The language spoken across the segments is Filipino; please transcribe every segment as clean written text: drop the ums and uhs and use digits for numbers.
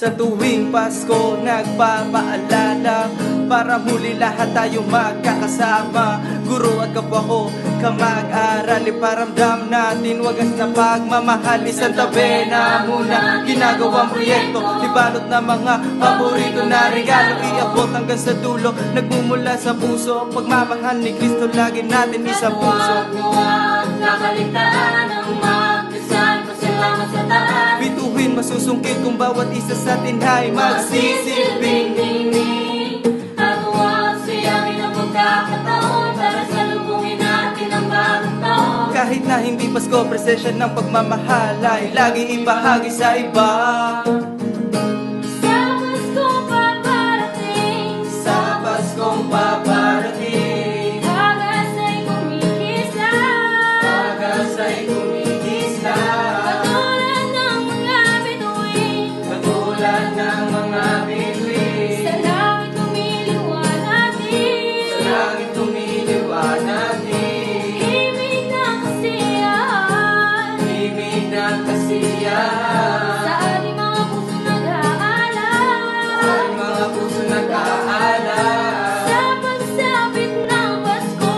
Sa tuwing Pasko nagpapaalala, para muli lahat tayong magkakasama. Guro at kapwa ko, kamag-aral, iparamdam natin wagas na pagmamahal. Isang tabi na muna ginagawang proyekto, ibalot na mga paborito na regalo, iabot hanggang sa dulo, nagmumula sa puso. Pagmamahal ni Kristo lagi natin isang puso. Nakaligtaan ang magdasal, pasalamat sa taas. Bituhin masusungkit kung bawat isa sa atin ay magsisilbing dingding. At huwag sayangin ang pagkakataon para salubungin natin ang bagong taon. Kahit na hindi Pasko, presensya ng pagmamahal ay lagi ibahagi sa iba. Sa Paskong paparating, Sa Paskong paparating, pag-asa'y kumikislap, pag-asa'y kumikislap. katulad ng mga bituin, Katulad ng mga bituin, sa langit lumiliwanag din. sa langit tumiliwanag din. Ibig ng kasiyahan, Ibig ng kasiyahan, sa ating mga puso nag-aalala, ay mga puso nag-aalala. sa pagsapit ng Pasko,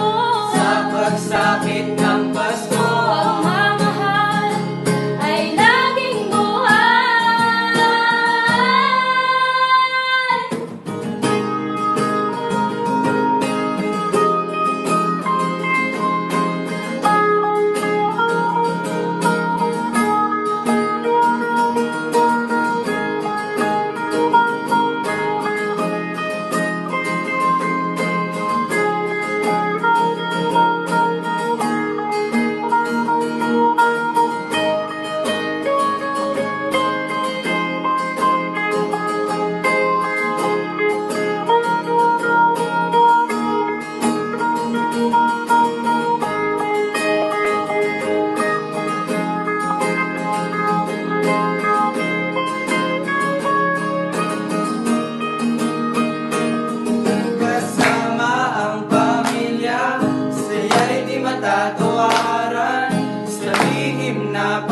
Sa pagsapit ng Pasko, pagmamahal ay laging buhay. kasama ang pamilya, saya'y di matatawaran. Sa lihim na